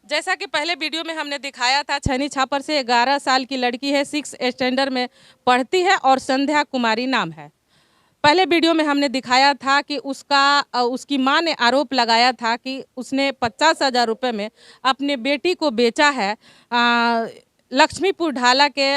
जैसा कि पहले वीडियो में हमने दिखाया था, छनी छापर से 11 साल की लड़की है, 6 स्टैंडर्ड में पढ़ती है और संध्या कुमारी नाम है। पहले वीडियो में हमने दिखाया था कि उसकी मां ने आरोप लगाया था कि उसने 50,000 रुपये में अपने बेटी को बेचा है। लक्ष्मीपुर ढाला के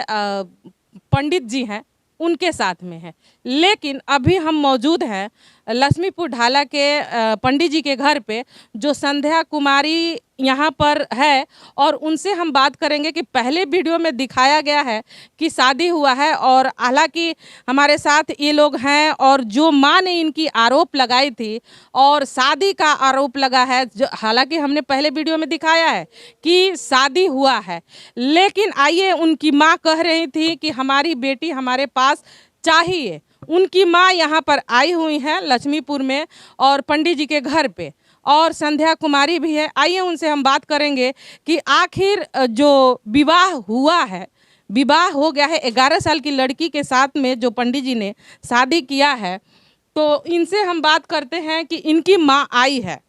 पंडित जी हैं, उनके साथ में है। लेकिन अभी हम मौजूद हैं लक्ष्मीपुर ढाला के पंडित जी के घर पे, जो संध्या कुमारी यहाँ पर है, और उनसे हम बात करेंगे कि पहले वीडियो में दिखाया गया है कि शादी हुआ है, और हालांकि हमारे साथ ये लोग हैं, और जो माँ ने इनकी आरोप लगाई थी और शादी का आरोप लगा है, जो हालांकि हमने पहले वीडियो में दिखाया है कि शादी हुआ है, लेकिन आइए, उनकी माँ कह रही थी कि हमारी बेटी हमारे पास चाहिए। उनकी माँ यहाँ पर आई हुई हैं लक्ष्मीपुर में और पंडित जी के घर पे, और संध्या कुमारी भी है। आइए उनसे हम बात करेंगे कि आखिर जो विवाह हुआ है, विवाह हो गया है 11 साल की लड़की के साथ में, जो पंडित जी ने शादी किया है, तो इनसे हम बात करते हैं कि इनकी माँ आई है।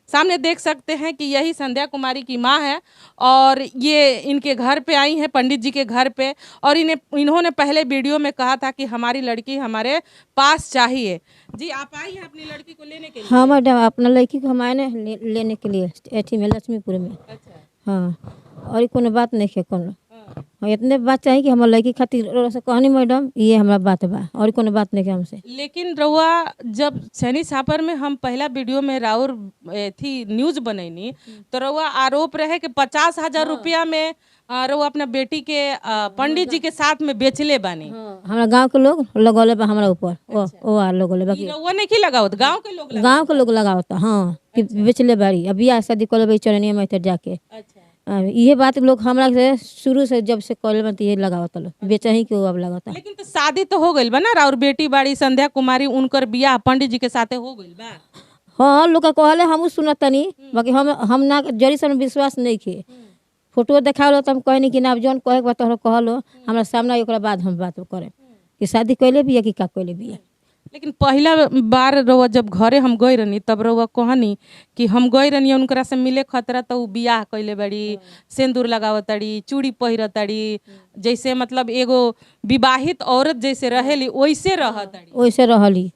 सामने देख सकते हैं कि यही संध्या कुमारी की माँ है, और ये इनके घर पे आई हैं, पंडित जी के घर पे, और इन्होंने पहले वीडियो में कहा था कि हमारी लड़की हमारे पास चाहिए। जी, आप आई हैं अपनी लड़की को लेने के लिए? हाँ मैडम, अपना लड़की को हम आए ना लेने के लिए एठी में लक्ष्मीपुर में। अच्छा। हाँ, और कोनो बात नहीं है कोनो। हाँ। हाँ, इतने बात चाहिए कि हमार लड़की खातिर से कहनी मैडम, ये हमारा बात बा, और कोनो बात नहीं है हमसे। लेकिन रउआ जब छनी छापर में हम पहला वीडियो में राउर थी न्यूज बनैनी, तो रउआ आरोप रहे कि 50,000 रुपया में रउआ अपना बेटी के पंडित जी के साथ में बेचले बानी। हमारा गांव के लोग लगौले बा हमारा ऊपर। ओ आ लगौले बा ई रउआ नहीं की लगावत, गांव के लोग गांव के लोग लगावता। हाँ, कि बेचले बाड़ी। अब बियाह शादी कर लेबे चरनिया में जाके। अच्छा। ये बात लोग हमरा से शुरू से जब से कॉल में ये लगावता लोग, बेचा ही के अब लगावता। लेकिन तो शादी तो हो गइल बा ना, और बेटी बाड़ी संध्या कुमारी, उनकर बियाह पंडित जी के साथे हो गइल बा। हाँ, लोग का कहले हम सुनतनी, बाकी हम ना जरी सन विश्वास नहीं खे। फोटो देखावलो तो हम कहनी कि ना, जौन कहे के बा तोहरा कहलो, हमरा सामने ओकरा बाद हम बात करे कि शादी कैले बिया कि का कैले बिया। लेकिन पहला बार रउआ जब घरे हम गई रहनी, तब रउआ कहनी कि हम गई रहनी उनकरा से मिले खतरा, तो उ बियाह कैले बड़ी, सिंदूर लगावतड़ी, चूड़ी पहिरतड़ी, जैसे मतलब एगो विवाहित औरत जैसे रहेली वैसे रहतड़ी। वैसे रहली।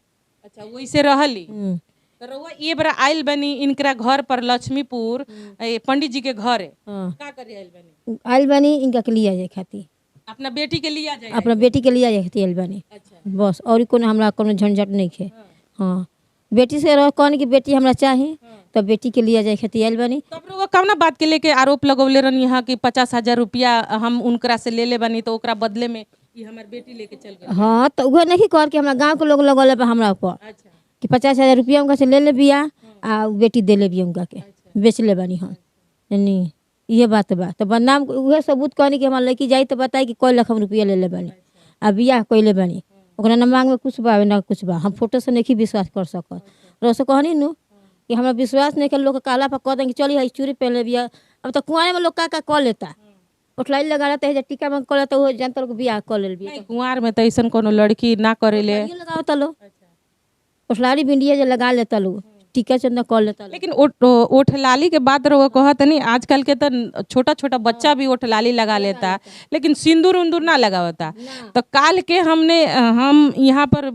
अच्छा, वैसे रहली। तो रउआ ये बड़ा आइल बनी इनकरा घर पर लक्ष्मीपुर, पंडित जी के घरे का करे आइल बनी? आइल बानी इनका के लिया जाए खाती, अपना बेटी के लिए आ जाए? अपना बेटी के लिया जाए खाती आइल बानी। अच्छा। बस, और कोनो हमरा कोनो झंझट नहीं है। हाँ, बेटी से रह कहनी कि बेटी हमरा चाहिए, तो बेटी के लिया जाए खाती आइल बानी। तब रउआ कौना बात के लेके आरोप लगौले रहनी यहाँ कि 50,000 रुपया हम उनकरा से ले बानी, तो ओकरा बदले में ये हमार बेटी लेके चल गए? हाँ, तो वह नहीं कर के हमरा गाँव के लोग लगौले बा हमरा ऊपर अच्छा। कि 50,000 रुपया उनका से ले बिया, आ बेटी दे ले बिया उनका के, बेच ले बानी हम। नहीं, ये बात बा। तो बदनाम उहे सबूत कहनी कि हमार लड़की जाई तो बताई कि कोई लाख हम रुपया ले बानी, आ बियाह कैले बानी। ओकरा ना मांग में कुछ बा ना कुछ बा, हम फोटो से नहीं विश्वास कर सकत। रोसे कहनी नु कि हमरा विश्वास नहीं कर, लोग काला पर कह दें कि चली है चूड़ी पहन ले बिया। अब तो कुआरे में लोग का कह लेता, उठलाई लगा लेता है, टीका में कर लेता, वो जनता लोग बियाह कर ले बिया। कुंवार में तो ऐसा कोनो लड़की ना करेले। लगावता लोग उठलारी बिंदिया जो लगा लेता लोग, टीका चंदा कर लेता। लेकिन ओठ लाली के बात रउआ कहत नहीं, आजकल के तो छोटा छोटा बच्चा भी ओठ लाली लगा लेता, लेकिन सिंदूर उंदूर ना लगावता। तो काल के हम यहाँ पर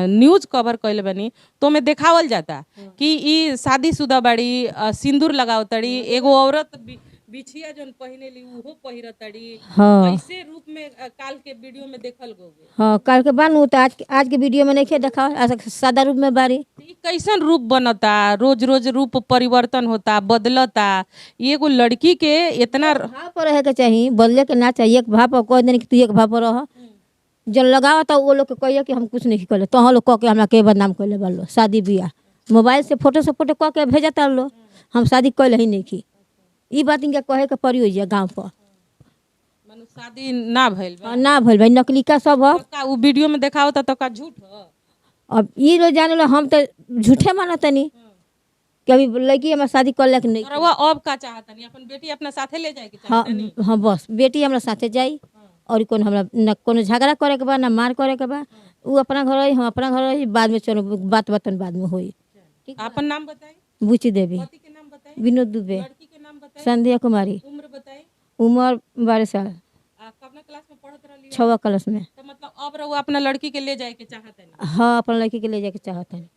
न्यूज कवर कैले बनी, तो में देखावल जाता कि ई शादीशुदा बाड़ी, सिंदूर लगावतड़ी, एगो औरत बिछिया जौन पहिनेली उहो पहिरतड़ी। हाँ, ऐसे रूप में काल के वीडियो में देखल गए। हाँ, काल के बानू तो आज के वीडियो में नहीं देखा, सादा रूप में बारी। कैसन रूप बनता, रोज रोज रूप परिवर्तन होता, बदलता। एगो लड़की के इतना भाव पर रहे के चाहिए, बदले के ना चाहिए। एक भाव पर कह देनी कि तू एक भाव पर रह, जन लगावा तो वो लोग के कहिए कि हम कुछ नहीं कर ले, तो लोग कह के हमरा के बदनाम कर ले बालो। शादी बियाह मोबाइल से फोटो कह के भेजता लो, हम शादी कैले ही नहीं की। ई बात इनका कहे के पड़ी हुई है गाँव पर। शादी ना भइल बा। ना भइल भाई, नकली का सब है। का वो वीडियो में देखावता तो का झूठ है? अब ये लोग जाने लो, हम तो झूठे मानतनी कि अभी लड़की हमारा शादी कर लेके नहीं। रउआ अब का चाहतनी अपन बेटी अपना साथे ले जाए के हाँ, चाहतनी? हाँ, बस बेटी हमरा साथे जाई, और कौन हमरा न कोनो झगड़ा करे के बा ना मार करे के बा। वो अपना घर रही, हम अपना घर रही, बाद में चलो बात बतन बाद में होई। अपन नाम बताई, बुची देवी, पति के नाम बताई, विनोद दुबे। लड़की के नाम बताई। संध्या कुमारी। उम्र बताई? उम्र 12 साल। कतना क्लास में पढ़त रही? 6वां क्लास में। तो मतलब अब रहुआ अपना लड़की के ले जाए के चाहते नहीं? हाँ, अपना लड़की के ले जाके चाहते हैं।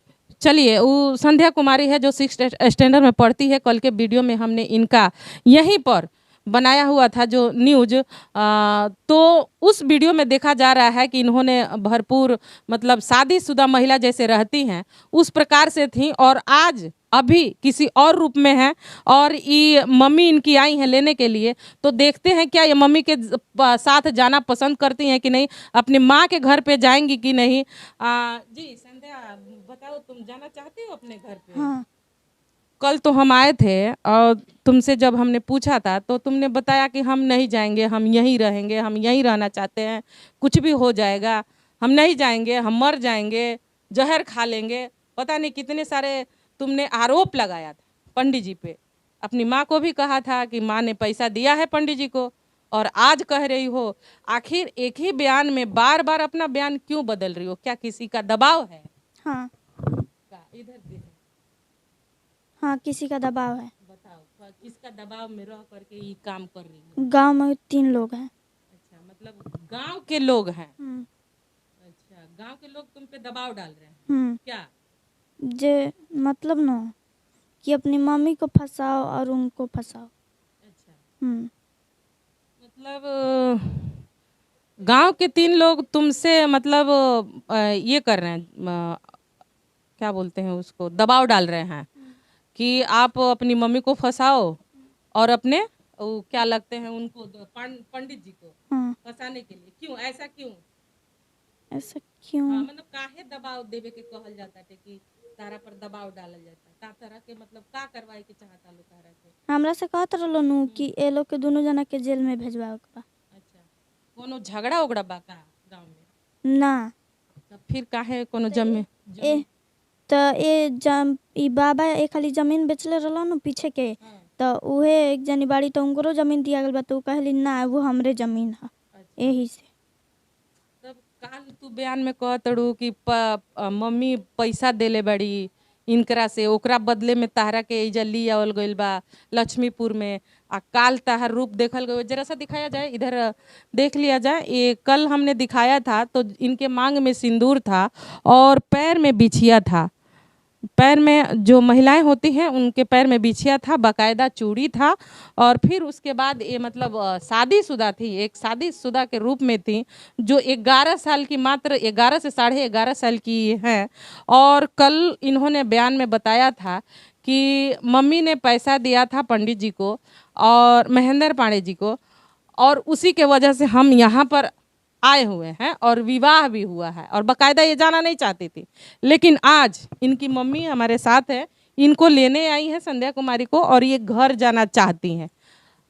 चलिए, वो संध्या कुमारी है जो 6th स्टैंडर्ड में पढ़ती है। कल के वीडियो में हमने इनका यहीं पर बनाया हुआ था जो न्यूज, तो उस वीडियो में देखा जा रहा है कि इन्होंने भरपूर मतलब शादीशुदा महिला जैसे रहती हैं उस प्रकार से थी, और आज अभी किसी और रूप में है। और ये मम्मी इनकी आई हैं लेने के लिए, तो देखते हैं क्या ये मम्मी के साथ जाना पसंद करती हैं कि नहीं, अपनी माँ के घर पे जाएंगी कि नहीं। जी संध्या, बताओ, तुम जाना चाहती हो अपने घर पे? हाँ। कल तो हम आए थे और तुमसे जब हमने पूछा था तो तुमने बताया कि हम नहीं जाएंगे, हम यहीं रहेंगे, हम यहीं रहना चाहते हैं, कुछ भी हो जाएगा, हम नहीं जाएंगे, हम मर जाएंगे, जहर खा लेंगे, पता नहीं कितने सारे तुमने आरोप लगाया था पंडित जी पे। अपनी माँ को भी कहा था कि माँ ने पैसा दिया है पंडित जी को, और आज कह रही हो। आखिर एक ही बयान में बार बार अपना बयान क्यों बदल रही हो? क्या किसी का दबाव है? हाँ। इधर देखो। हाँ, किसी का दबाव है। बताओ, किसका दबाव में रह करके ये काम कर रही है? गांव में 3 लोग हैं। अच्छा, मतलब गांव के लोग हैं। हम्म। अच्छा, गांव के लोग तुम पे दबाव डाल रहे हैं। हम्म। क्या? जे मतलब ना कि अपनी मम्मी को फंसाओ और उनको फंसाओ। अच्छा, हम्म। मतलब गांव के 3 लोग तुमसे मतलब ये कर रहे हैं, क्या बोलते हैं उसको, दबाव डाल रहे हैं कि आप अपनी मम्मी को फंसाओ और अपने क्या लगते हैं उनको, पंडित जी को हाँ। फंसाने के लिए। क्यों ऐसा क्यों? ऐसा क्यों? हाँ, मतलब काहे दबाव देवे के कहल जाता है कि तारा पर दबाव डालल जाता है? का तरह के मतलब का करवाए के चाहता लोग तारा के? हमरा से कहत रहलो नु कि ए लोग के दोनों जना के जेल में भेजवाओ के बा। अच्छा, कोनो झगड़ा उगड़ा बा का गांव में? ना। तब फिर काहे कोनो जमे ए तो ई बाबा एक खाली जमीन बेचले रहलो न पीछे के, हाँ। तो उहे एक जनी बाड़ी तो उनको जमीन दिया गल बा, तो कहली ना वो हमरे जमीन है। अच्छा। यही से तब काल तू बयान में कहत रहू कि मम्मी पैसा देले बड़ी इनकरा से, ओकरा बदले में तारा के एजा ली आवल गइल बा लक्ष्मीपुर में, आ काल ताहर रूप देखल गए। जरा सा दिखाया जाए, इधर देख लिया जाए। ये कल हमने दिखाया था तो इनके मांग में सिंदूर था और पैर में बिछिया था। पैर में जो महिलाएं होती हैं उनके पैर में बिछिया था, बाकायदा चूड़ी था। और फिर उसके बाद ये मतलब शादीशुदा थी, एक शादीशुदा के रूप में थी, जो 11 साल की, मात्र 11 से 11.5 साल की है। और कल इन्होंने बयान में बताया था कि मम्मी ने पैसा दिया था पंडित जी को और महेंद्र पांडे जी को, और उसी के वजह से हम यहाँ पर आए हुए हैं और विवाह भी हुआ है, और बाकायदा ये जाना नहीं चाहती थी। लेकिन आज इनकी मम्मी हमारे साथ है, इनको लेने आई है संध्या कुमारी को, और ये घर जाना चाहती हैं।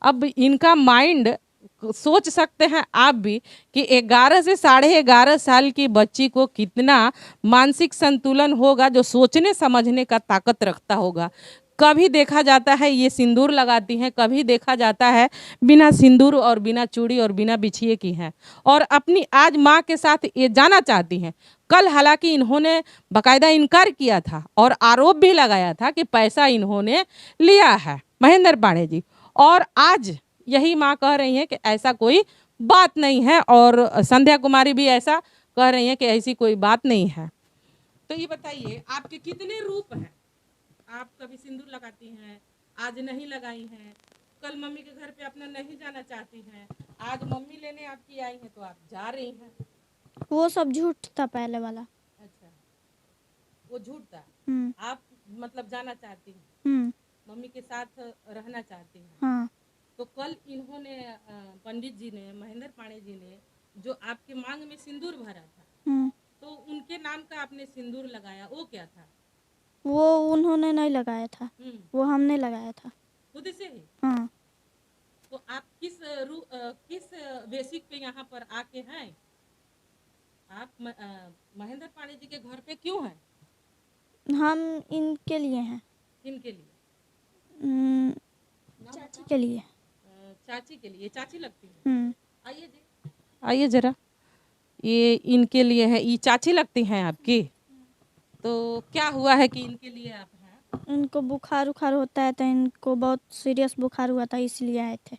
अब इनका माइंड, सोच सकते हैं आप भी कि 11 से 11.5 साल की बच्ची को कितना मानसिक संतुलन होगा, जो सोचने समझने का ताकत रखता होगा। कभी देखा जाता है ये सिंदूर लगाती हैं, कभी देखा जाता है बिना सिंदूर और बिना चूड़ी और बिना बिछिए की हैं, और अपनी आज माँ के साथ ये जाना चाहती हैं। कल हालांकि इन्होंने बाकायदा इनकार किया था और आरोप भी लगाया था कि पैसा इन्होंने लिया है महेंद्र पांडे जी, और आज यही माँ कह रही हैं कि ऐसा कोई बात नहीं है, और संध्या कुमारी भी ऐसा कह रही हैं कि ऐसी कोई बात नहीं है। तो ये बताइए, आपके कितने रूप हैं? आप कभी सिंदूर लगाती हैं, आज नहीं लगाई हैं, कल मम्मी के घर पे अपना नहीं जाना चाहती हैं, आज मम्मी लेने आपकी आई हैं तो आप जा रही हैं। वो सब झूठ था पहले वाला। अच्छा, वो झूठ था। आप मतलब जाना चाहती हैं, मम्मी के साथ रहना चाहती हैं। हाँ। तो कल इन्होंने पंडित जी ने, महेंद्र पांडे जी ने जो आपके मांग में सिंदूर भरा था, तो उनके नाम का आपने सिंदूर लगाया, वो क्या था? वो उन्होंने नहीं लगाया था, वो हमने लगाया था खुद से ही। हाँ। तो आप किस बेसिक पे यहाँ पर आके हैं? आप महेंद्र पांडे जी के घर पे क्यों हैं? हम इनके लिए हैं। किनके लिए? चाची के लिए। चाची के लिए। चाची लगती है। आइए जी, आइए जरा। ये इनके लिए है, ये चाची लगती हैं आपकी। तो क्या हुआ है कि इनके लिए आप हैं? इनको बुखार उखार होता है तो इनको बहुत सीरियस बुखार हुआ था इसलिए आए थे।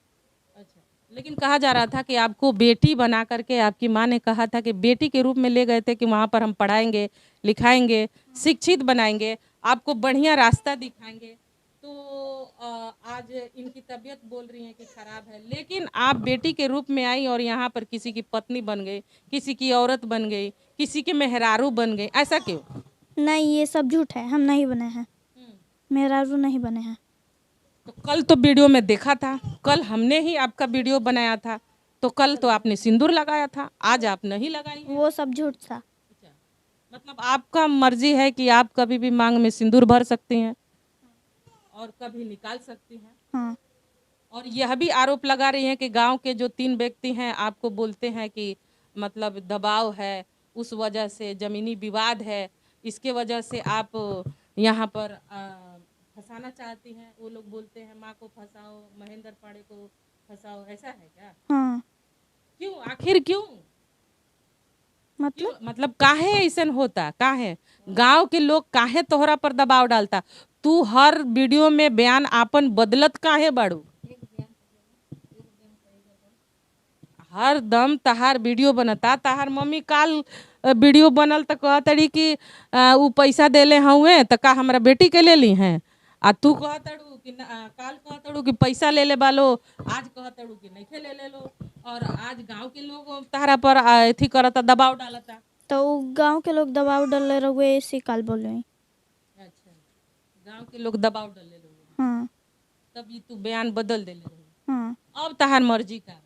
अच्छा, लेकिन कहा जा रहा था कि आपको बेटी बना करके आपकी माँ ने कहा था कि बेटी के रूप में ले गए थे कि वहाँ पर हम पढ़ाएंगे, लिखाएंगे, शिक्षित बनाएंगे, आपको बढ़िया रास्ता दिखाएंगे। तो आज इनकी तबीयत बोल रही है कि खराब है, लेकिन आप बेटी के रूप में आई और यहाँ पर किसी की पत्नी बन गई, किसी की औरत बन गई, किसी के मेहरारू बन गई, ऐसा क्यों? नहीं, ये सब झूठ है, हम नहीं बने हैं, मेहरारू नहीं बने हैं। तो कल तो वीडियो में देखा था, कल हमने ही आपका वीडियो बनाया था, तो कल तो आपने सिंदूर लगाया था, आज आप नहीं लगाई हैं। वो सब झूठ था। मतलब आपका मर्जी है कि आप कभी भी मांग में सिंदूर भर सकती हैं और कभी निकाल सकती हैं। हाँ। और यह भी आरोप लगा रही हैं कि गांव के जो 3 व्यक्ति हैं आपको बोलते हैं कि मतलब दबाव है, उस वजह से ज़मीनी विवाद है, इसके वजह से आप यहाँ पर फंसाना चाहती हैं। वो लोग बोलते हैं माँ को फंसाओ, महेंद्र पाड़े को फंसाओ, ऐसा है क्या? हाँ। क्यों, आखिर क्यों? मतलब काहे ऐसन होता? काहे गांव के लोग काहे तोहरा पर दबाव डालता? तू हर वीडियो में बयान आपन बदलत काहे बाड़ू? हर दम तहार वीडियो बनता, तहार मम्मी काल वीडियो बनल तो कहतड़ी कि उ पैसा देले हुए तो का हमरा बेटी के ले ली हैं, आ तू कहतड़ू कि काल कहतड़ू कि पैसा ले ले बालो, आज कहतड़ू कि नहीं ले ले लो, और आज गांव के लोग तहरा पर अथी करता, दबाव डालता। तो गांव के लोग दबाव डाल रहे इसी काल बोले। अच्छा, गांव के लोग दबाव डाले रहे। हाँ। तब ये तू बयान बदल देले रहे। हाँ। अब तहार मर्जी का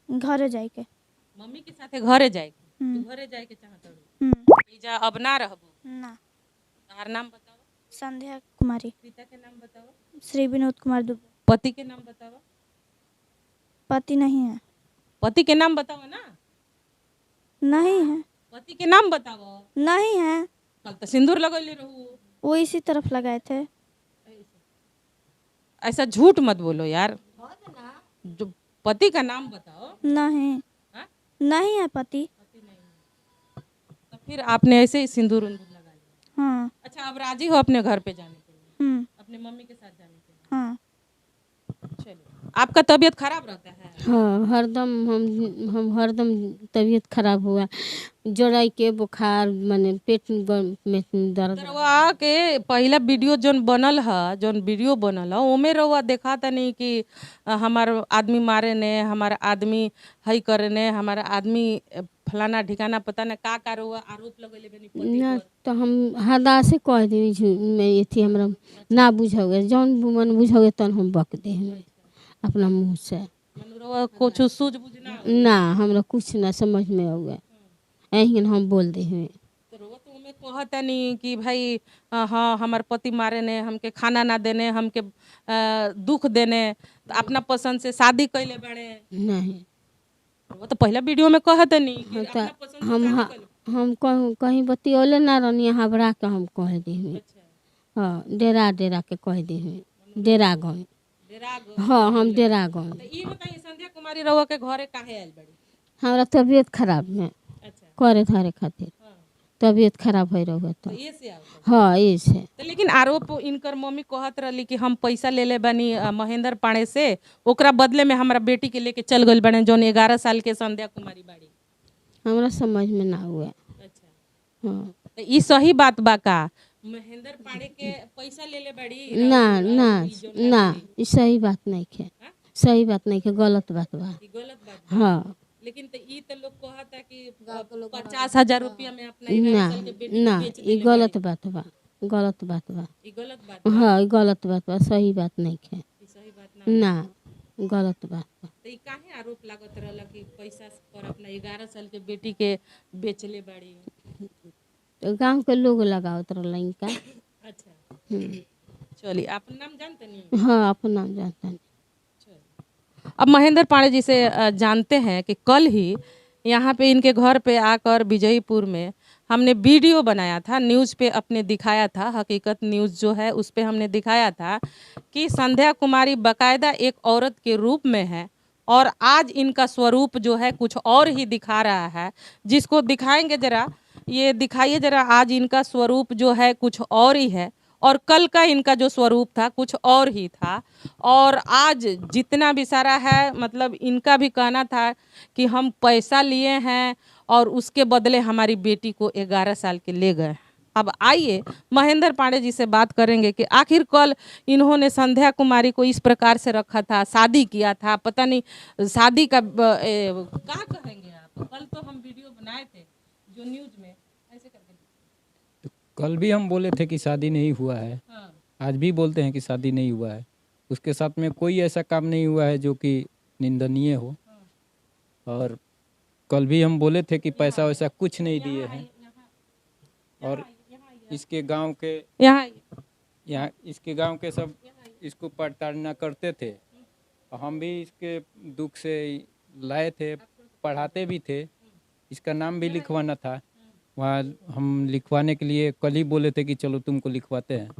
घरे जाए के, मम्मी के साथे घरे जाए के, तू घरे जाए के चाहतड़ू, जा अब ना रहबू ना। तहार नाम बताओ? संध्या कुमारी। पिता के नाम बताओ? श्री विनोद कुमार दुबे। पति के नाम बताओ? पति नहीं है। पति के नाम बताओ ना। नहीं है। पति के नाम बताओ। नहीं है। कल तो सिंदूर लगैले रहू। वो इसी तरफ लगाए थे। ऐसा झूठ मत बोलो यार, जो पति का नाम बताओ। नहीं। हाँ? नहीं है पति। पति नहीं है। तो फिर आपने ऐसे ही सिंदूर उंदूर लगा लिया। हाँ। अच्छा, अब राजी हो अपने घर पे जाने के लिए? अपने मम्मी के साथ जाने के लिए? हाँ। चलिए, आपका तबीयत खराब रहता है? हाँ, हरदम हम हरदम तबीयत खराब हुआ, जोड़ाई के बुखार, माने पेट में दर्द। रउआ के पहला वीडियो जोन बनल है, जोन वीडियो बनल है, ओमे रउआ देखा था नहीं कि हमार आदमी मारे ने, हमारा आदमी हई करे ने, हमारा आदमी फलाना ठिकाना पता न का रउआ आरोप लगैले बनी पति ना, पर। तो हम हदा से कह दी मैं ये हमरा ना बुझोगे, जौन मन बुझोगे तन हम बक दे अपना मुँह से। रउआ कुछ सूझ बुझना ना, हमरा कुछ ना समझ में होगा, यही हम बोल दे हैं। तो रउआ तो ओमे कहता नहीं कि भाई हाँ हमार पति मारे ने, हमके खाना ना देने, हमके दुख देने, तो अपना पसंद से शादी कैले बड़े। नहीं, वो तो पहला वीडियो में कहते नहीं कि तो अपना पसंद से शादी कैले। हम कहीं बतियोले ना रहनी, हबरा के हम कह दी हुई। हाँ, डेरा के कह दी हुई, डेरा गाँव। हाँ, हम डेरा गाँव। तो ये बताइए, संध्या कुमारी रउआ के घरे काहे आयल बड़ी? हमारा तबीयत खराब में अच्छा, करे धारे खातिर तबीयत खराब हो रहा तो तो। ये से आओ। हाँ, ये से। तो लेकिन आरोप इनकर मम्मी कहत रही कि हम पैसा ले ले बनी महेंद्र पाड़े से, ओकरा बदले में हमारा बेटी के लेके चल गइल बने, जोन 11 साल के संध्या कुमारी बाड़ी। हमरा समझ में ना हुआ। अच्छा, हाँ, तो ये सही बात बा का? महेंद्र पाड़े के पैसा ले ले बड़ी? ना ना ना, ये सही बात नहीं है, सही बात नहीं है, गलत बात बा। ये गलत बात। हाँ, लेकिन तो ये तो लोग कहता कि 50,000 रुपया में अपना 11 साल के बेटी ना, को बेच ये देले गलत बात बा, गलत बात बा। ये गलत बात। हाँ, ये गलत बात बा, सही बात नहीं है। ये सही बात ना। ना, गलत बात बा। तो ये काहे आरोप लागत रहला कि पैसा पर अपना 11 साल के बेटी के बेचले बाड़ी? तो गांव के लोग लगावत रहला इनका। अच्छा, चलिए, आपन नाम जानते नहीं? हाँ, अपन नाम जानता नहीं। अब महेंद्र पाड़े जी से जानते हैं कि कल ही यहाँ पे इनके घर पे आकर विजयपुर में हमने वीडियो बनाया था, न्यूज़ पे अपने दिखाया था, हकीकत न्यूज़ जो है उस पे हमने दिखाया था कि संध्या कुमारी बाकायदा एक औरत के रूप में है, और आज इनका स्वरूप जो है कुछ और ही दिखा रहा है, जिसको दिखाएंगे जरा, ये दिखाइए जरा, आज इनका स्वरूप जो है कुछ और ही है, और कल का इनका जो स्वरूप था कुछ और ही था। और आज जितना भी सारा है, मतलब इनका भी कहना था कि हम पैसा लिए हैं और उसके बदले हमारी बेटी को 11 साल के ले गए। अब आइए महेंद्र पांडे जी से बात करेंगे कि आखिर कल इन्होंने संध्या कुमारी को इस प्रकार से रखा था, शादी किया था, पता नहीं शादी का क्या कहेंगे आप। कल तो हम वीडियो बनाए थे जो न्यूज में ऐसे करके। तो कल भी हम बोले थे कि शादी नहीं हुआ है, हाँ, आज भी बोलते हैं कि शादी नहीं हुआ है। उसके साथ में कोई ऐसा काम नहीं हुआ है जो कि निंदनीय हो। और कल भी हम बोले थे कि पैसा वैसा कुछ नहीं दिए हैं। और इसके गांव के यहाँ इसके गांव के सब इसको प्रताड़ना करते थे। हम भी इसके दुख से लाए थे, पढ़ाते भी थे। इसका नाम भी लिखवाना था, वहाँ हम लिखवाने के लिए कल ही बोले थे कि चलो तुमको लिखवाते हैं।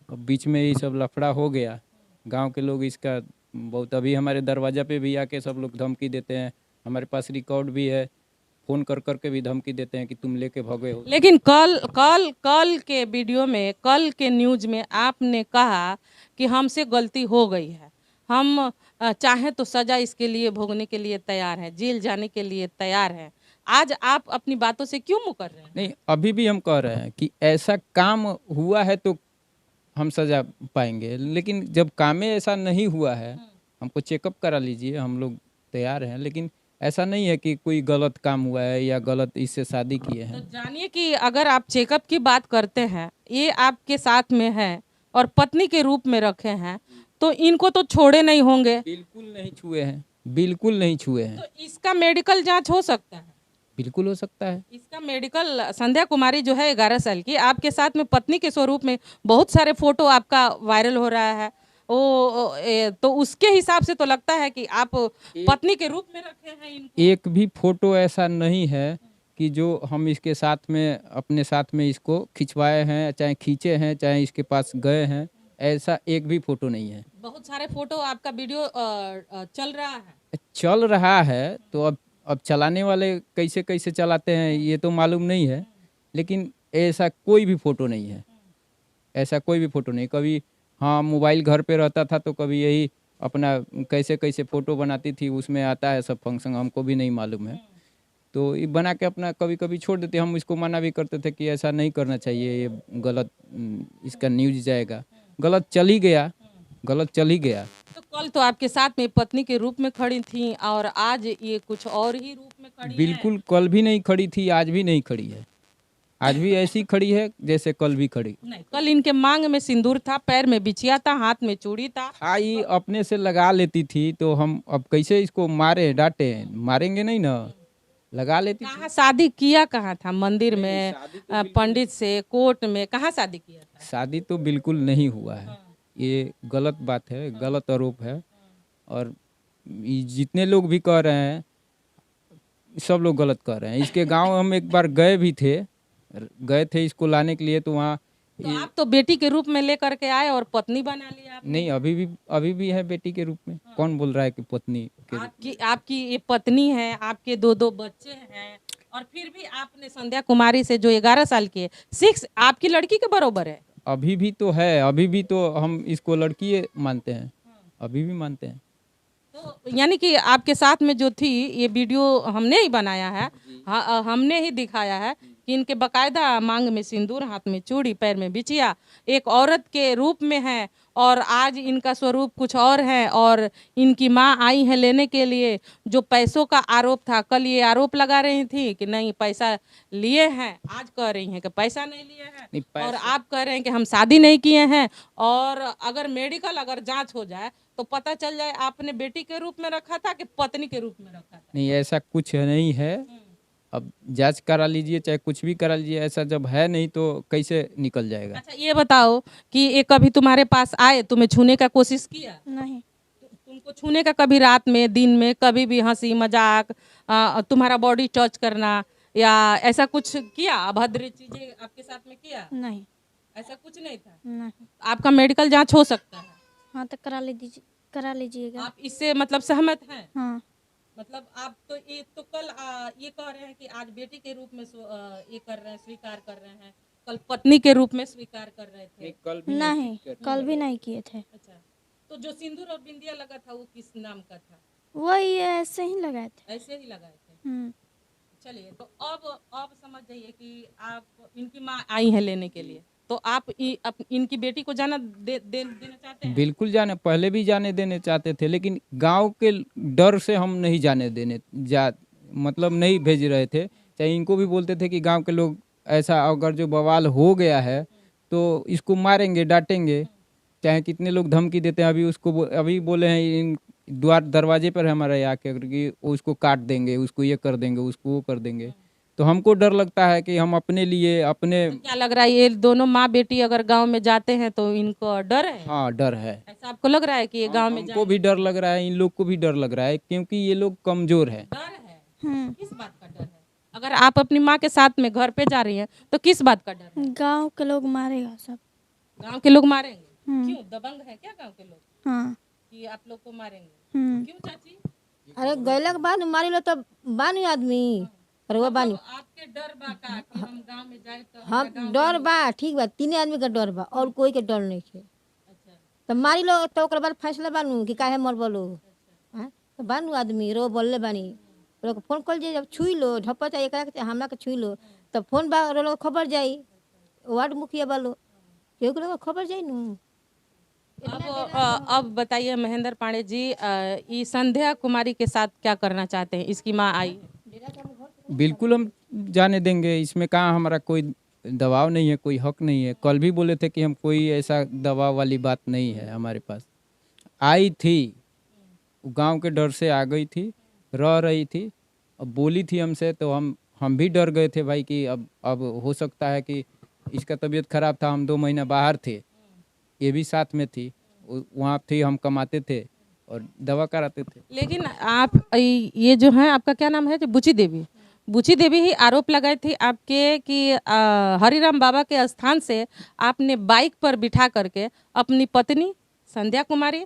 अब बीच में ये सब लफड़ा हो गया। गांव के लोग इसका बहुत, अभी हमारे दरवाज़ा पे भी आके सब लोग धमकी देते हैं। हमारे पास रिकॉर्ड भी है, फ़ोन कर कर के भी धमकी देते हैं कि तुम लेके भागे हो। लेकिन कल के वीडियो में, कल के न्यूज में आपने कहा कि हमसे गलती हो गई है, हम चाहें तो सजा इसके लिए भोगने के लिए तैयार हैं, जेल जाने के लिए तैयार हैं। आज आप अपनी बातों से क्यों मुकर रहे हैं? नहीं, अभी भी हम कह रहे हैं कि ऐसा काम हुआ है तो हम सजा पाएंगे, लेकिन जब काम ऐसा नहीं हुआ है, हमको चेकअप करा लीजिए, हम लोग तैयार हैं। लेकिन ऐसा नहीं है कि कोई गलत काम हुआ है या गलत इससे शादी किए तो हैं। जानिए कि अगर आप चेकअप की बात करते हैं, ये आपके साथ में है और पत्नी के रूप में रखे हैं, तो इनको तो छोड़े नहीं होंगे। बिल्कुल नहीं छुए हैं, बिल्कुल नहीं छुए हैं। तो इसका मेडिकल जांच हो सकता है? बिल्कुल हो सकता है। इसका मेडिकल, संध्या कुमारी जो है 11 साल की, आपके साथ में पत्नी के स्वरूप में बहुत सारे फोटो आपका वायरल हो रहा है। तो उसके हिसाब से तो लगता है कि आप पत्नी के रूप में रखे हैं इनको। एक भी फोटो ऐसा नहीं है कि जो हम इसके साथ में, अपने साथ में इसको खिंचवाए हैं, चाहे खींचे हैं, चाहे इसके पास गए हैं, ऐसा एक भी फोटो नहीं है। बहुत सारे फोटो आपका वीडियो चल रहा है। चल रहा है तो अब चलाने वाले कैसे कैसे चलाते हैं ये तो मालूम नहीं है, लेकिन ऐसा कोई भी फोटो नहीं है। ऐसा कोई भी फोटो नहीं। कभी हाँ, मोबाइल घर पे रहता था तो कभी यही अपना कैसे कैसे फ़ोटो बनाती थी, उसमें आता है सब फंक्शन, हमको भी नहीं मालूम है। तो ये बना के अपना कभी कभी छोड़ देते। हम इसको मना भी करते थे कि ऐसा नहीं करना चाहिए, ये गलत इसका न्यूज जाएगा। गलत चल ही गया, गलत चल ही गया। तो कल तो आपके साथ में पत्नी के रूप में खड़ी थी और आज ये कुछ और ही रूप में खड़ी बिल्कुल, कल भी नहीं खड़ी थी, आज भी नहीं खड़ी है। आज भी ऐसी खड़ी है जैसे कल भी खड़ी। नहीं, कल इनके मांग में सिंदूर था, पैर में बिछिया था, हाथ में चूड़ी था। हाँ, ये अपने से लगा लेती थी तो हम अब कैसे इसको मारे डांटे, मारेंगे नहीं ना, लगा लेती थी। कहाँ शादी किया, कहाँ था? मंदिर में, पंडित से, कोर्ट में, कहाँ शादी किया था? शादी तो बिल्कुल नहीं हुआ है। ये गलत बात है, गलत आरोप है। और ये जितने लोग भी कह रहे हैं, सब लोग गलत कह रहे हैं। इसके गांव हम एक बार गए थे इसको लाने के लिए, तो वहाँ तो आप तो बेटी के रूप में लेकर के आए और पत्नी बना लिया आपने। नहीं, अभी भी है बेटी के रूप में। कौन बोल रहा है कि पत्नी के रूप? आपकी ये पत्नी है, आपके दो बच्चे हैं, और फिर भी आपने संध्या कुमारी से, जो 11 साल की है, 6 आपकी लड़की के बरोबर है। अभी भी तो है, अभी भी तो हम इसको लड़की मानते हैं, अभी भी मानते हैं। तो यानी कि आपके साथ में जो थी, ये वीडियो हमने ही बनाया है, हमने ही दिखाया है कि इनके बकायदा मांग में सिंदूर, हाथ में चूड़ी, पैर में बिछिया, एक औरत के रूप में है, और आज इनका स्वरूप कुछ और है। और इनकी माँ आई है लेने के लिए। जो पैसों का आरोप था, कल ये आरोप लगा रही थी कि नहीं पैसा लिए हैं, आज कह रही हैं कि पैसा नहीं लिए हैं, और आप कह रहे हैं कि हम शादी नहीं किए हैं। और अगर मेडिकल अगर जांच हो जाए तो पता चल जाए आपने बेटी के रूप में रखा था कि पत्नी के रूप में रखा था। नहीं, ऐसा कुछ नहीं है। अब जांच करा लीजिए, चाहे कुछ भी करा लीजिए, ऐसा जब है नहीं तो कैसे निकल जाएगा? अच्छा, ये बताओ कि ये कभी तुम्हारे पास आए, तुम्हें छूने का कोशिश किया? नहीं। तुमको छूने का कभी, रात में, दिन में, कभी भी हंसी मजाक, तुम्हारा बॉडी टच करना या ऐसा कुछ किया? अभद्र चीजें आपके साथ में किया? नहीं। ऐसा कुछ नहीं था। नहीं। आपका मेडिकल जांच हो सकता है? हाँ, तो करा लीजिएगा। आप इससे मतलब सहमत हैं? हाँ। मतलब आप तो ये तो कल ये कह रहे हैं कि आज बेटी के रूप में ये कर रहे हैं, स्वीकार कर रहे हैं, कल पत्नी के रूप में स्वीकार कर रहे थे। कल भी नहीं, कल भी नहीं किए थे। अच्छा, तो जो सिंदूर और बिंदिया लगा था वो किस नाम का था? वही ऐसे ही लगाए थे। ऐसे ही लगाए थे। चलिए, तो अब समझ जाइए कि आप इनकी माँ आई है लेने के लिए, तो आप इनकी बेटी को जाना देना चाहते हैं? बिल्कुल जाने, पहले भी जाने देने चाहते थे, लेकिन गांव के डर से हम नहीं जाने देने मतलब नहीं भेज रहे थे। चाहे इनको भी बोलते थे कि गांव के लोग ऐसा अगर जो बवाल हो गया है तो इसको मारेंगे, डांटेंगे, चाहे कितने लोग धमकी देते हैं। अभी अभी बोले हैं इन दरवाजे पर है हमारे यहाँ के कि उसको काट देंगे, उसको ये कर देंगे, उसको वो कर देंगे। तो हमको डर लगता है कि हम अपने लिए अपने तो क्या लग रहा है, ये दोनों माँ बेटी अगर गांव में जाते हैं तो इनको डर है? हाँ, डर है। ऐसा आपको लग रहा है कि ये गांव में हमको भी डर लग रहा है, इन लोग को भी डर लग रहा है, क्योंकि ये लोग कमजोर है। डर है? किस बात का डर है? अगर आप अपनी माँ के साथ में घर पे जा रही हैं तो किस बात का डर है? गांव के लोग मारेगा सब। गांव के लोग मारेंगे? क्यों, दबंग है क्या गांव के लोग हाँ। कि आप लोग को मारेंगे? क्यों चाची? अरे गैला के बाद मारी लो तब बानी आदमी, अरे वो बानी तो आपके डर बा का कि हम गांव में जाए तो हम डर बा, ठीक बा, 3 आदमी का डर बा और कोई के डर नहीं है। अच्छा, तो मारी लो तो ओकर बाद फैसला बानू कि काहे मर बोलो। तो बानू आदमी रो बोलले बानी, लोग फोन कर जे जब छुई लो झपट एकरा के हमरा के छुई लो तब फोन बा लोग खबर जाई, वार्ड मुखिया बालो केहू के लोग खबर जाई नू। अब बताइए महेंद्र पांडे जी, ये संध्या कुमारी के साथ क्या करना चाहते हैं? इसकी माँ आई है। बिल्कुल हम जाने देंगे, इसमें कहाँ हमारा कोई दबाव नहीं है, कोई हक नहीं है। कल भी बोले थे कि हम कोई ऐसा दबाव वाली बात नहीं है हमारे पास। आई थी, गांव के डर से आ गई थी, रह रही थी, अब बोली थी हमसे तो हम भी डर गए थे भाई कि अब हो सकता है कि इसका तबीयत खराब था, हम 2 महीना बाहर थे, ये भी साथ में थी, वहाँ थी, हम कमाते थे और दवा कराते थे। लेकिन आप ये जो है, आपका क्या नाम है, जो बुची देवी ही आरोप लगाई थी आपके कि हरिराम बाबा के स्थान से आपने बाइक पर बिठा करके अपनी पत्नी संध्या कुमारी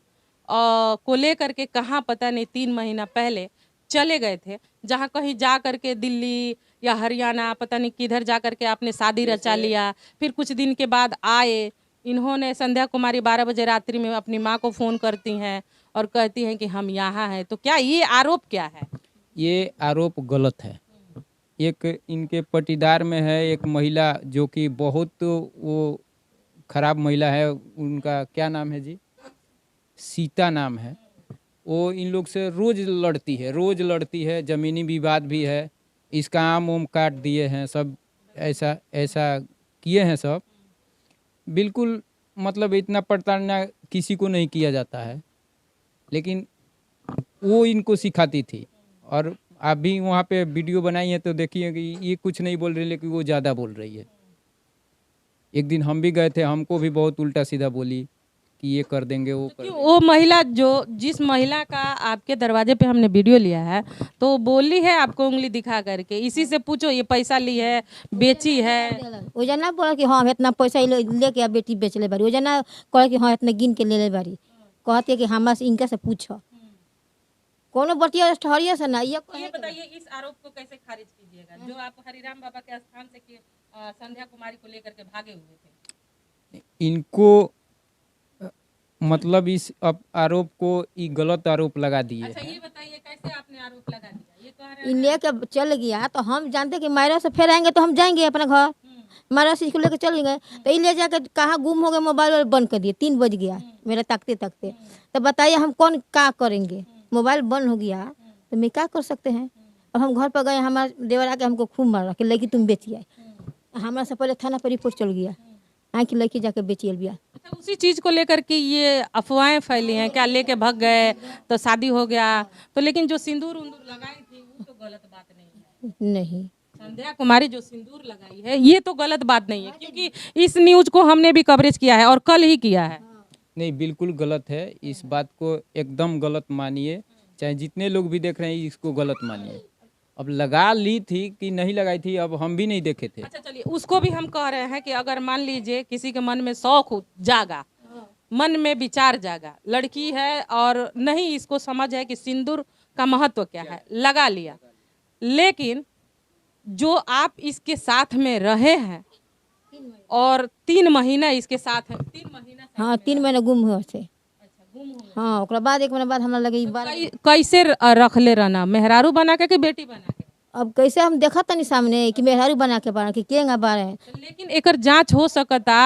को लेकर के कहाँ पता नहीं 3 महीना पहले चले गए थे, जहाँ कहीं जा करके दिल्ली या हरियाणा पता नहीं किधर जा करके आपने शादी रचा लिया। फिर कुछ दिन के बाद आए, इन्होंने संध्या कुमारी 12 बजे रात्रि में अपनी माँ को फ़ोन करती हैं और कहती हैं कि हम यहाँ हैं। तो क्या ये आरोप क्या है? ये आरोप गलत है। एक इनके पटीदार में है एक महिला जो कि बहुत वो खराब महिला है, उनका क्या नाम है जी, सीता नाम है। वो इन लोग से रोज लड़ती है, ज़मीनी विवाद भी है, इसका आम उम काट दिए हैं सब, ऐसा ऐसा किए हैं सब। बिल्कुल मतलब इतना प्रताड़ना किसी को नहीं किया जाता है, लेकिन वो इनको सिखाती थी। और आप भी वहाँ पे वीडियो बनाई है तो देखिए कि ये कुछ नहीं बोल रही, लेकिन वो ज़्यादा बोल रही है। एक दिन हम भी गए थे, हमको भी बहुत उल्टा सीधा बोली कि ये कर देंगे, वो कर देंगे। वो महिला जिस महिला का आपके दरवाजे पे हमने वीडियो लिया है, तो वो बोली है आपको उंगली दिखा करके, इसी से पूछो ये पैसा ली है, बेची है। वो जना बोला कि हाँ इतना पैसा लेके आ बेटी बेच ले बारी, वो जना कहे कि हाँ इतना गिन के ले ले बारी, कहते कि हमरा से इनका से पूछो कोनो बतिया ठहरिया से ना। ये बताइए इस आरोप को कैसे खारिज कीजिएगा जो आप हरिराम बाबा के स्थान से कि संध्या कुमारी को लेकर के भागे हुए थे? इनको मतलब इस आरोप को ये गलत आरोप लगा दिए। अच्छा, ये बताइए कैसे आपने आरोप लगा दिया? ये कह रहे इन लेके चल गया तो हम जानते कि मायरा से फिर आएंगे तो हम जाएंगे अपने घर, मायरा से इसको लेके चल गए तो ये ले जाके कहाँ गुम हो गए, मोबाइल बंद कर दिए, 3 बज गया मेरा ताकते ताकते। तो बताइए हम कौन क्या करेंगे, मोबाइल बंद हो गया तो मैं क्या कर सकते हैं। अब हम घर पर गए, हमारे देवर आके हमको खूब मारा कि लड़की तुम बेचिए, हमारा से पहले थाना पर रिपोर्ट चल गया कि लड़की जाके बेचिए बिया। अच्छा, उसी चीज को लेकर के ये अफवाहें फैली हैं क्या, लेके भाग गए तो शादी हो गया तो? लेकिन जो सिंदूर उंदूर लगाई थी वो तो गलत बात नहीं है। नहीं, संध्या कुमारी जो सिंदूर लगाई है ये तो गलत बात नहीं है, क्योंकि इस न्यूज को हमने भी कवरेज किया है और कल ही किया है। नहीं, बिल्कुल गलत है, इस बात को एकदम गलत मानिए, चाहे जितने लोग भी देख रहे हैं इसको गलत मानिए। अब लगा ली थी कि नहीं लगाई थी, अब हम भी नहीं देखे थे। अच्छा चलिए, उसको भी हम कह रहे हैं कि अगर मान लीजिए किसी के मन में शौक जागा, मन में विचार जागा, लड़की है और नहीं इसको समझ है कि सिंदूर का महत्व क्या है, लगा लिया, लेकिन जो आप इसके साथ में रहे हैं और 3 महीना इसके साथ है। 3 महीना से हाँ 3 महीना गुम हुए से। अच्छा गुम हो गए। हाँ ओकरा बाद 1 महीना बाद हमरा लगे ई बार कैसे रखले रहना, मेहरारू बना के कि बेटी बना के? अब कैसे हम देखा तनी सामने कि मेहरारू बना के बार कि केंगा बार है। लेकिन एकर जांच हो सकता,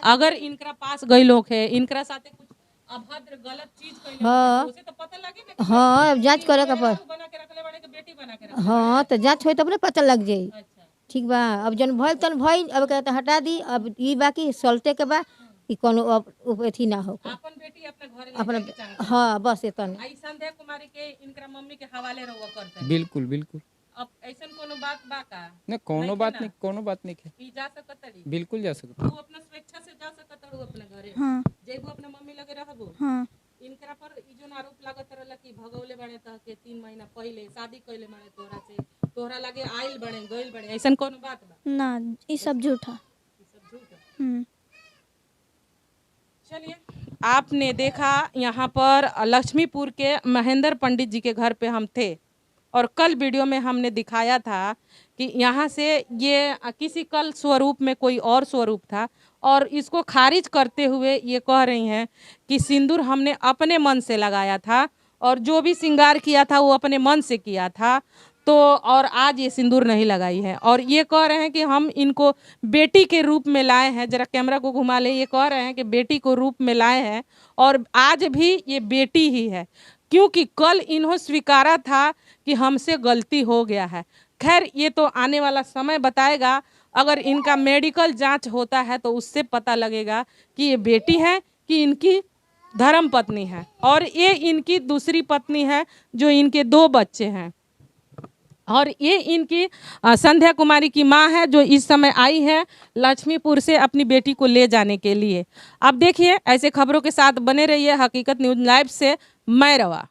अगर इनकरा पास गई लोग है, इनकरा साथे कुछ अभद्र गलत चीज कइले हाँ। उसे तो पता लगे ना कि हाँ अब जांच करे का पर बना के रखले बड़े के बेटी बना के रखले। हाँ तो जांच होई तब ना पता लग जाई। अच्छा ठीक बा अब जन भइल तन भइल, अब कहता हटा दी। अब ई बाकी सलटे के बा कि कोनो अब अथी ना हो अपन बेटी अपने घरे ले अपना। जाके चाहते हैं। हाँ बस इतने। आई संध्या कुमारी के इनकरा मम्मी के हवाले रहुआ करते हैं। बिल्कुल बिल्कुल। अब ऐसन कोनो बात बा का? नहीं कोनो बात नहीं, कोनो बात नहीं है। ई जा सकतड़ी, बिल्कुल जा सकता। तू अपना स्वेच्छा से जा सकतड़ू अपने घरे। हाँ जेबू अपने मम्मी लगे रहबू। हाँ इनकरा पर ई जोन आरोप लागत रहला कि भगौले बड़े तह के 3 महीना पहले शादी कइले बाड़े तोरा से, तोहरा लगे आइल बड़े गइल बड़े, ऐसन कोनो बात बा? ना ये सब झूठा। ई सब झूठ है। हम्म। चलिए, आपने देखा यहाँ पर लक्ष्मीपुर के महेंद्र पंडित जी के घर पे हम थे और कल वीडियो में हमने दिखाया था कि यहाँ से ये किसी कल स्वरूप में कोई और स्वरूप था और इसको खारिज करते हुए ये कह रही हैं कि सिंदूर हमने अपने मन से लगाया था और जो भी श्रृंगार किया था वो अपने मन से किया था, तो और आज ये सिंदूर नहीं लगाई है। और ये कह रहे हैं कि हम इनको बेटी के रूप में लाए हैं। जरा कैमरा को घुमा ले। ये कह रहे हैं कि बेटी को रूप में लाए हैं और आज भी ये बेटी ही है, क्योंकि कल इन्हों स्वीकारा था कि हमसे गलती हो गया है। खैर ये तो आने वाला समय बताएगा। अगर इनका मेडिकल जांच होता है तो उससे पता लगेगा कि ये बेटी है कि इनकी धर्म पत्नी है और ये इनकी दूसरी पत्नी है जो इनके 2 बच्चे हैं। और ये इनकी संध्या कुमारी की माँ है जो इस समय आई है लक्ष्मीपुर से अपनी बेटी को ले जाने के लिए। अब देखिए, ऐसे खबरों के साथ बने रहिए हकीकत न्यूज़ लाइव से। मैं रवा।